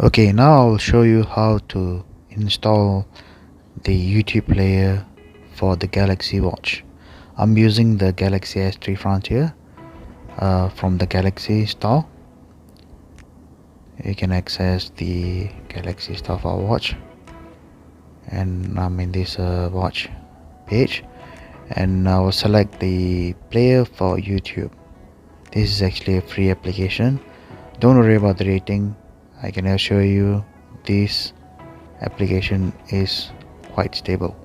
Okay, now I'll show you how to install the YouTube player for the Galaxy Watch. I'm using the Galaxy S3 Frontier from the Galaxy store. You can access the Galaxy store for watch, and I'm in this watch page, and I will select the player for YouTube. This is actually a free application. Don't worry about the rating. I can assure you this application is quite stable.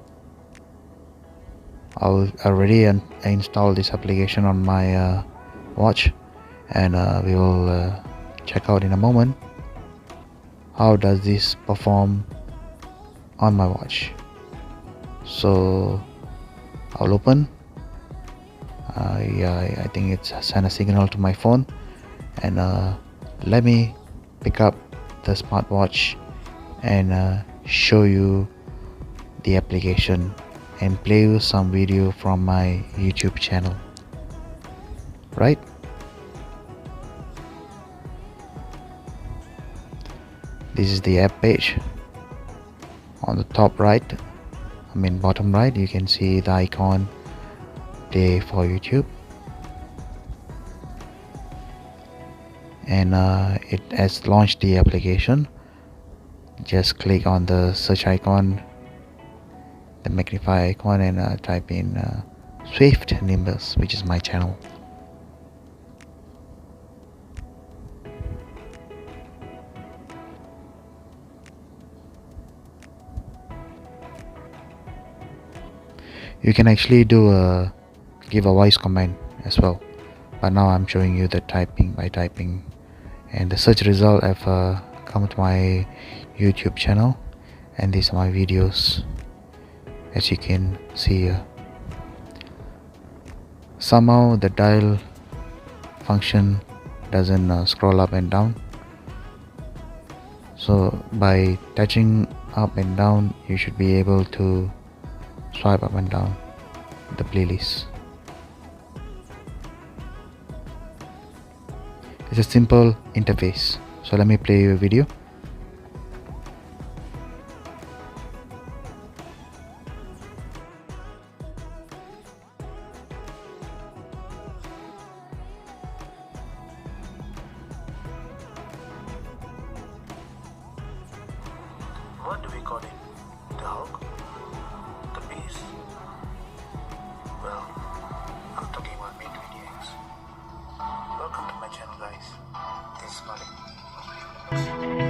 I'll already install this application on my watch, and we will check out in a moment how does this perform on my watch. So I'll open. Yeah, I think it's sent a signal to my phone, and let me pick up the smartwatch and show you the application and play you some video from my YouTube channel. Right, this is the app page. On the top right, bottom right, you can see the icon play for YouTube, and it has launched the application. Just click on the search icon, the magnify icon, and type in Swift Nimbus, which is my channel. You can actually give a voice command as well, but now I'm showing you the typing by typing, and the search result have come to my YouTube channel, and these are my videos, as you can see here. Somehow the dial function doesn't scroll up and down, so by touching up and down you should be able to swipe up and down the playlist. It's a simple interface. So let me play you a video. What do we call it? The Hulk? The Beast? Well, I'm talking about made videos. Welcome to my channel, guys. This is Malik.